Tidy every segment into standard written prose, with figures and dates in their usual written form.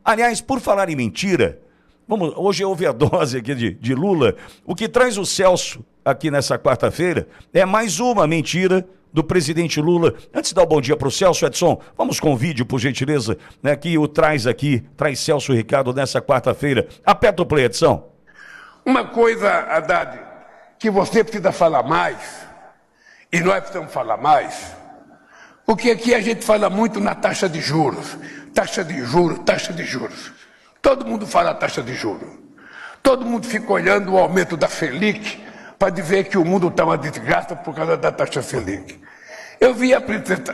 Aliás, por falar em mentira, hoje houve a dose aqui de Lula. O que traz o Celso aqui nessa quarta-feira é mais uma mentira do presidente Lula. Antes de dar o bom dia para o Celso, Edson, vamos com o vídeo, por gentileza, né, que o traz Celso Ricardo nessa quarta-feira. Aperta o play, Edson. Uma coisa, Haddad, que você precisa falar mais, e nós precisamos falar mais, porque aqui a gente fala muito na taxa de juros. Taxa de juros, taxa de juros. Todo mundo fala taxa de juros. Todo mundo fica olhando o aumento da Selic para dizer que o mundo está uma desgraça por causa da taxa Selic. Eu vi a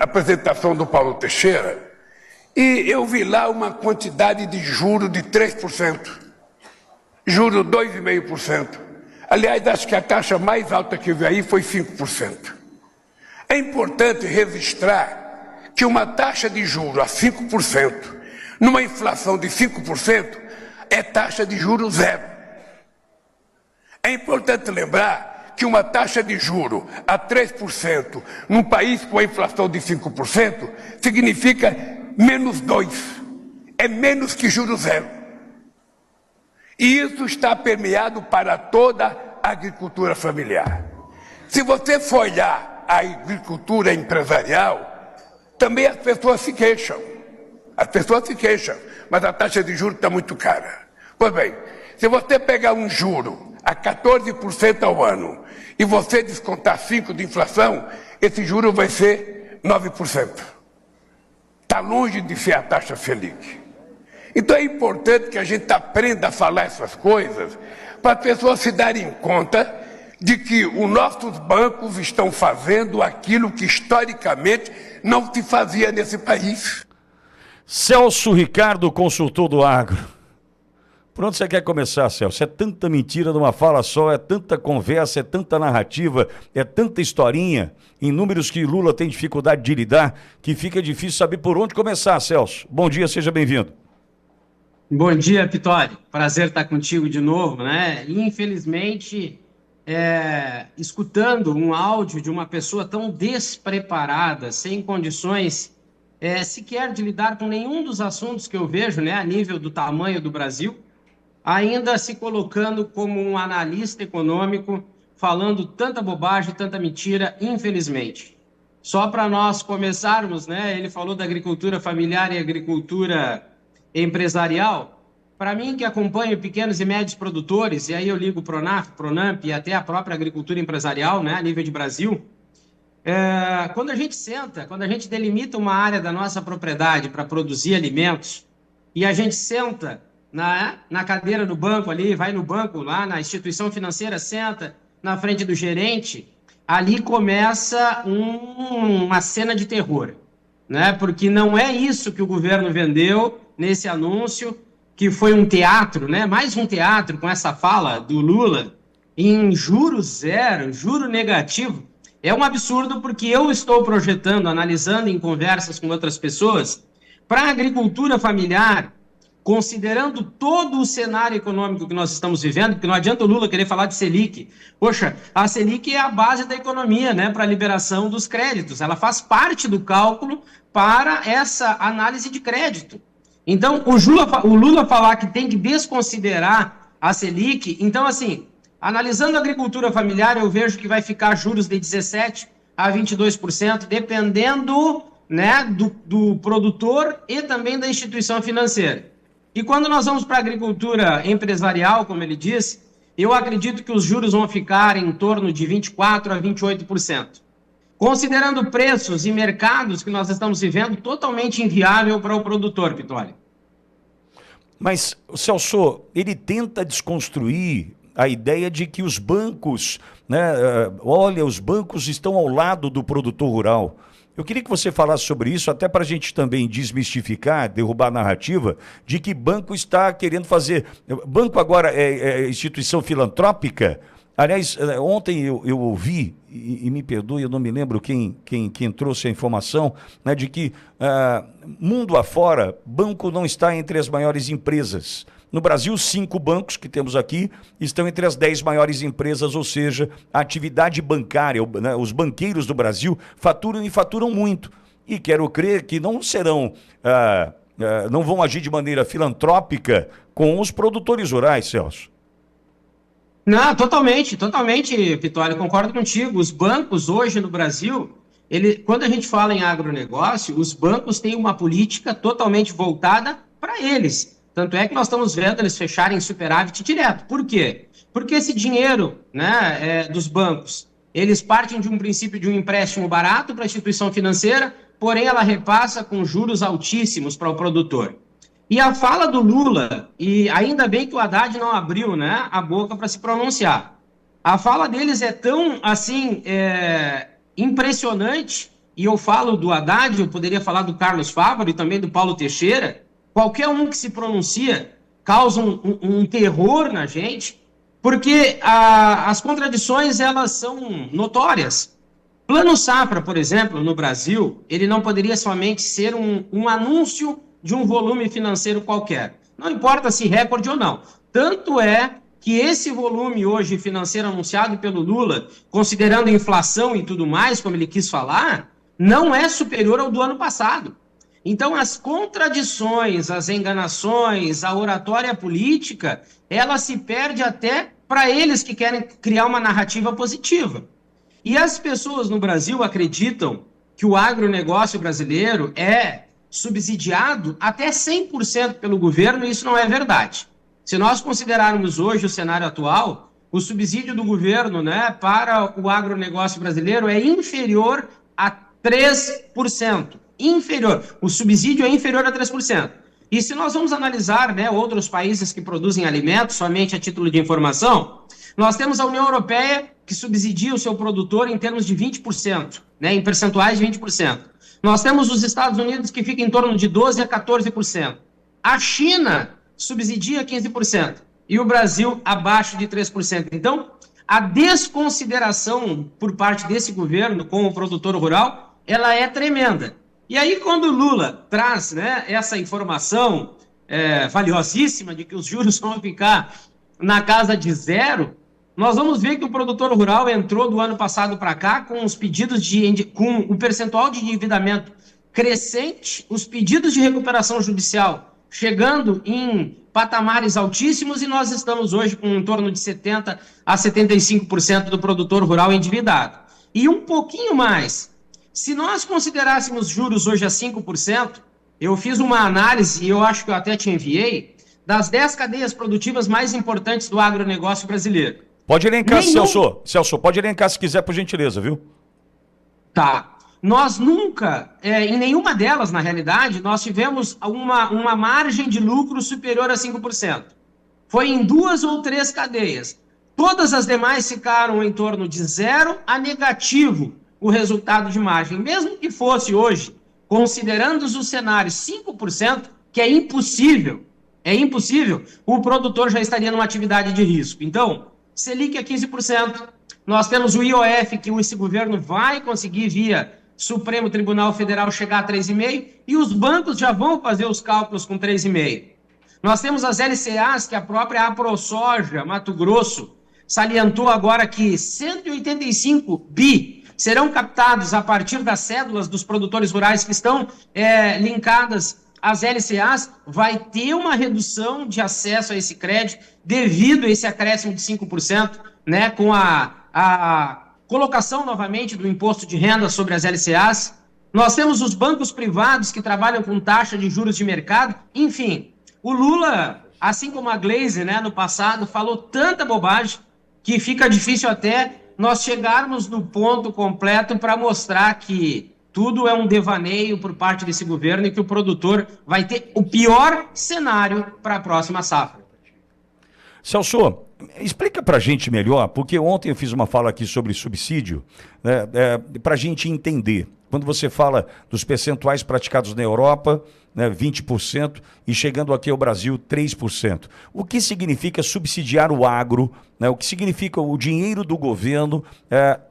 apresentação do Paulo Teixeira e eu vi lá uma quantidade de juros de 3%. Juros 2,5%. Aliás, acho que a taxa mais alta que eu vi aí foi 5%. É importante registrar que uma taxa de juros a 5%, numa inflação de 5%, é taxa de juros zero. É importante lembrar que uma taxa de juros a 3%, num país com a inflação de 5%, significa menos 2%. É menos que juros zero. E isso está permeado para toda a agricultura familiar. Se você for olhar a agricultura empresarial, também as pessoas se queixam. As pessoas se queixam, mas a taxa de juros está muito cara. Pois bem, se você pegar um juro a 14% ao ano e você descontar 5% de inflação, esse juro vai ser 9%. Está longe de ser a taxa Selic. Então é importante que a gente aprenda a falar essas coisas para as pessoas se darem conta de que os nossos bancos estão fazendo aquilo que historicamente não se fazia nesse país. Celso Ricardo, consultor do agro. Por onde você quer começar, Celso? É tanta mentira numa fala só, é tanta conversa, é tanta narrativa, é tanta historinha, em números que Lula tem dificuldade de lidar, que fica difícil saber por onde começar, Celso. Bom dia, seja bem-vindo. Bom dia, Pitoli. Prazer estar contigo de novo, né? Infelizmente, escutando um áudio de uma pessoa tão despreparada, sem condições sequer de lidar com nenhum dos assuntos que eu vejo, né, a nível do tamanho do Brasil, ainda se colocando como um analista econômico, falando tanta bobagem, tanta mentira, infelizmente. Só para nós começarmos, né, ele falou da agricultura familiar e agricultura empresarial. Para mim, que acompanho pequenos e médios produtores, e aí eu ligo o Pronaf, Pronamp e até a própria agricultura empresarial, né, a nível de Brasil, quando a gente senta, quando a gente delimita uma área da nossa propriedade para produzir alimentos, e a gente senta na cadeira do banco ali, vai no banco lá na instituição financeira, senta na frente do gerente, ali começa uma cena de terror, né? Porque não é isso que o governo vendeu nesse anúncio, que foi um teatro, né? Mais um teatro com essa fala do Lula em juros zero, juro negativo. É um absurdo, porque eu estou projetando, analisando em conversas com outras pessoas, para a agricultura familiar, considerando todo o cenário econômico que nós estamos vivendo, porque não adianta o Lula querer falar de Selic. Poxa, a Selic é a base da economia, né, para a liberação dos créditos. Ela faz parte do cálculo para essa análise de crédito. Então, o Lula falar que tem que desconsiderar a Selic, então, assim, analisando a agricultura familiar, eu vejo que vai ficar juros de 17% a 22%, dependendo, né, do produtor e também da instituição financeira. E quando nós vamos para a agricultura empresarial, como ele disse, eu acredito que os juros vão ficar em torno de 24% a 28%. Considerando preços e mercados que nós estamos vivendo, totalmente inviável para o produtor, Pitoli. Mas, Celso, ele tenta desconstruir a ideia de que os bancos, né, olha, os bancos estão ao lado do produtor rural. Eu queria que você falasse sobre isso, até para a gente também desmistificar, derrubar a narrativa de que banco está querendo fazer... Banco agora é instituição filantrópica. Aliás, ontem eu ouvi, e me perdoe, eu não me lembro quem trouxe a informação, né, de que mundo afora, banco não está entre as maiores empresas. No Brasil, 5 bancos que temos aqui estão entre as 10 maiores empresas, ou seja, a atividade bancária, né, os banqueiros do Brasil faturam e faturam muito. E quero crer que não serão não vão agir de maneira filantrópica com os produtores rurais, Celso? Não, totalmente, Pitoli, concordo contigo. Os bancos hoje no Brasil, quando a gente fala em agronegócio, os bancos têm uma política totalmente voltada para eles. Tanto é que nós estamos vendo eles fecharem superávit direto. Por quê? Porque esse dinheiro, né, dos bancos, eles partem de um princípio de um empréstimo barato para a instituição financeira, porém ela repassa com juros altíssimos para o produtor. E a fala do Lula, e ainda bem que o Haddad não abriu, né, a boca para se pronunciar, a fala deles é tão, assim, impressionante, e eu falo do Haddad, eu poderia falar do Carlos Fávaro e também do Paulo Teixeira, qualquer um que se pronuncia causa um terror na gente, porque as contradições, elas são notórias. Plano Safra, por exemplo, no Brasil, ele não poderia somente ser um anúncio de um volume financeiro qualquer. Não importa se recorde ou não. Tanto é que esse volume hoje financeiro anunciado pelo Lula, considerando inflação e tudo mais, como ele quis falar, não é superior ao do ano passado. Então, as contradições, as enganações, a oratória política, ela se perde até para eles que querem criar uma narrativa positiva. E as pessoas no Brasil acreditam que o agronegócio brasileiro é subsidiado até 100% pelo governo, e isso não é verdade. Se nós considerarmos hoje o cenário atual, o subsídio do governo, né, para o agronegócio brasileiro é inferior a 3%. Inferior. O subsídio é inferior a 3%. E se nós vamos analisar, né, outros países que produzem alimentos, somente a título de informação, nós temos a União Europeia que subsidia o seu produtor em termos de 20%, né, em percentuais de 20%. Nós temos os Estados Unidos que fica em torno de 12% a 14%. A China subsidia 15% e o Brasil abaixo de 3%. Então, a desconsideração por parte desse governo com o produtor rural, ela é tremenda. E aí, quando o Lula traz, né, essa informação valiosíssima de que os juros vão ficar na casa de zero, nós vamos ver que o produtor rural entrou do ano passado para cá com os pedidos com o percentual de endividamento crescente, os pedidos de recuperação judicial chegando em patamares altíssimos, e nós estamos hoje com em torno de 70% a 75% do produtor rural endividado. E um pouquinho mais. Se nós considerássemos juros hoje a 5%, eu fiz uma análise, e eu acho que eu até te enviei, das 10 cadeias produtivas mais importantes do agronegócio brasileiro. Pode elencar, Celso. Celso, pode elencar se quiser, por gentileza, viu? Tá. Nós nunca, em nenhuma delas, na realidade, nós tivemos uma margem de lucro superior a 5%. Foi em 2 ou 3 cadeias. Todas as demais ficaram em torno de 0 a negativo o resultado de margem. Mesmo que fosse hoje, considerando os cenários 5%, que é impossível, o produtor já estaria numa atividade de risco. Então, Selic é 15%, nós temos o IOF, que esse governo vai conseguir, via Supremo Tribunal Federal, chegar a 3,5%, e os bancos já vão fazer os cálculos com 3,5%. Nós temos as LCAs, que a própria AproSoja, Mato Grosso, salientou agora que 185 bi serão captados a partir das cédulas dos produtores rurais que estão linkadas às LCAs. Vai ter uma redução de acesso a esse crédito devido a esse acréscimo de 5%, né, com a colocação novamente do imposto de renda sobre as LCAs. Nós temos os bancos privados que trabalham com taxa de juros de mercado. Enfim, o Lula, assim como a Glaze, né, no passado, falou tanta bobagem que fica difícil até nós chegarmos no ponto completo para mostrar que tudo é um devaneio por parte desse governo e que o produtor vai ter o pior cenário para a próxima safra. Celso, explica para a gente melhor, porque ontem eu fiz uma fala aqui sobre subsídio, né, para a gente entender. Quando você fala dos percentuais praticados na Europa, né, 20%, e chegando aqui ao Brasil, 3%. O que significa subsidiar o agro? Né, o que significa o dinheiro do governo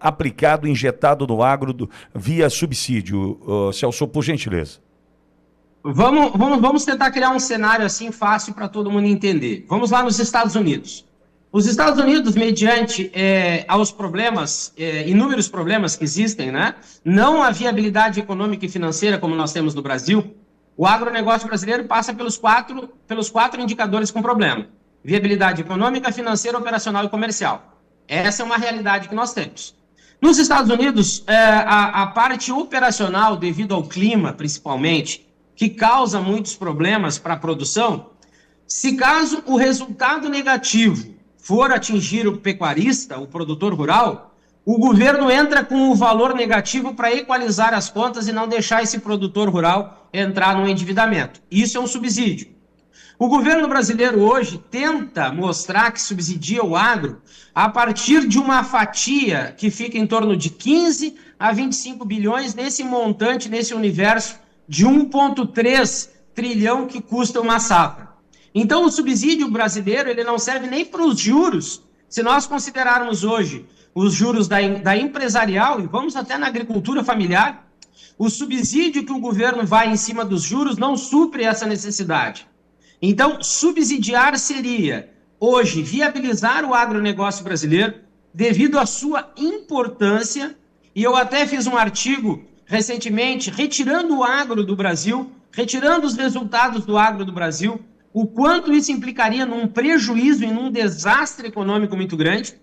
aplicado, injetado no agro via subsídio? Celso, por gentileza. Vamos tentar criar um cenário assim fácil para todo mundo entender. Vamos lá nos Estados Unidos. Os Estados Unidos, mediante aos problemas, inúmeros problemas que existem, né, não a viabilidade econômica e financeira como nós temos no Brasil, O agronegócio brasileiro passa pelos quatro indicadores com problema: viabilidade econômica, financeira, operacional e comercial. Essa é uma realidade que nós temos. Nos Estados Unidos, a parte operacional, devido ao clima, principalmente, que causa muitos problemas para a produção, se caso o resultado negativo for atingir o pecuarista, o produtor rural, o governo entra com o valor negativo para equalizar as contas e não deixar esse produtor rural entrar no endividamento. Isso é um subsídio. O governo brasileiro hoje tenta mostrar que subsidia o agro a partir de uma fatia que fica em torno de 15 a 25 bilhões nesse montante, nesse universo de 1,3 trilhão que custa uma safra. Então, o subsídio brasileiro ele não serve nem para os juros. Se nós considerarmos hoje os juros da empresarial, e vamos até na agricultura familiar, o subsídio que o governo vai em cima dos juros não supre essa necessidade. Então, subsidiar seria, hoje, viabilizar o agronegócio brasileiro devido à sua importância, e eu até fiz um artigo recentemente retirando o agro do Brasil, retirando os resultados do agro do Brasil, o quanto isso implicaria num prejuízo e num desastre econômico muito grande.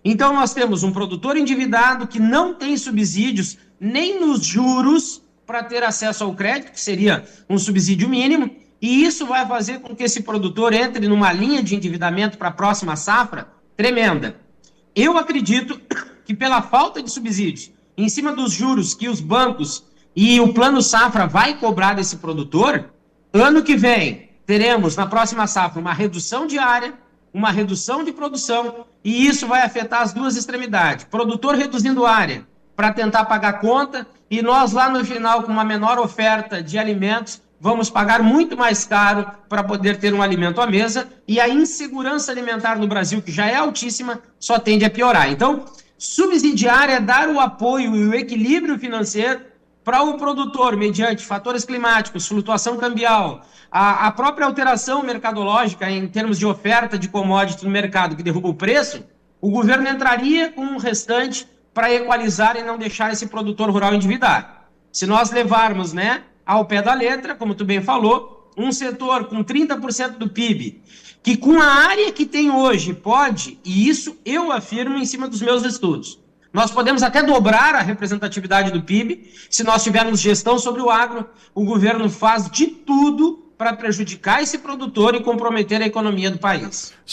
Então, nós temos um produtor endividado que não tem subsídios nem nos juros para ter acesso ao crédito, que seria um subsídio mínimo, e isso vai fazer com que esse produtor entre numa linha de endividamento para a próxima safra tremenda. Eu acredito que pela falta de subsídios, em cima dos juros que os bancos e o Plano Safra vai cobrar desse produtor, ano que vem teremos na próxima safra uma redução de área, uma redução de produção, e isso vai afetar as duas extremidades. Produtor reduzindo área para tentar pagar conta, e nós lá no final, com uma menor oferta de alimentos, vamos pagar muito mais caro para poder ter um alimento à mesa, e a insegurança alimentar no Brasil, que já é altíssima, só tende a piorar. Então, subsidiar é dar o apoio e o equilíbrio financeiro para o produtor, mediante fatores climáticos, flutuação cambial, a própria alteração mercadológica em termos de oferta de commodity no mercado que derruba o preço, o governo entraria com o restante para equalizar e não deixar esse produtor rural endividar. Se nós levarmos, ao pé da letra, como tu bem falou, um setor com 30% do PIB, que com a área que tem hoje pode, e isso eu afirmo em cima dos meus estudos, nós podemos até dobrar a representatividade do PIB, se nós tivermos gestão sobre o agro, o governo faz de tudo para prejudicar esse produtor e comprometer a economia do país.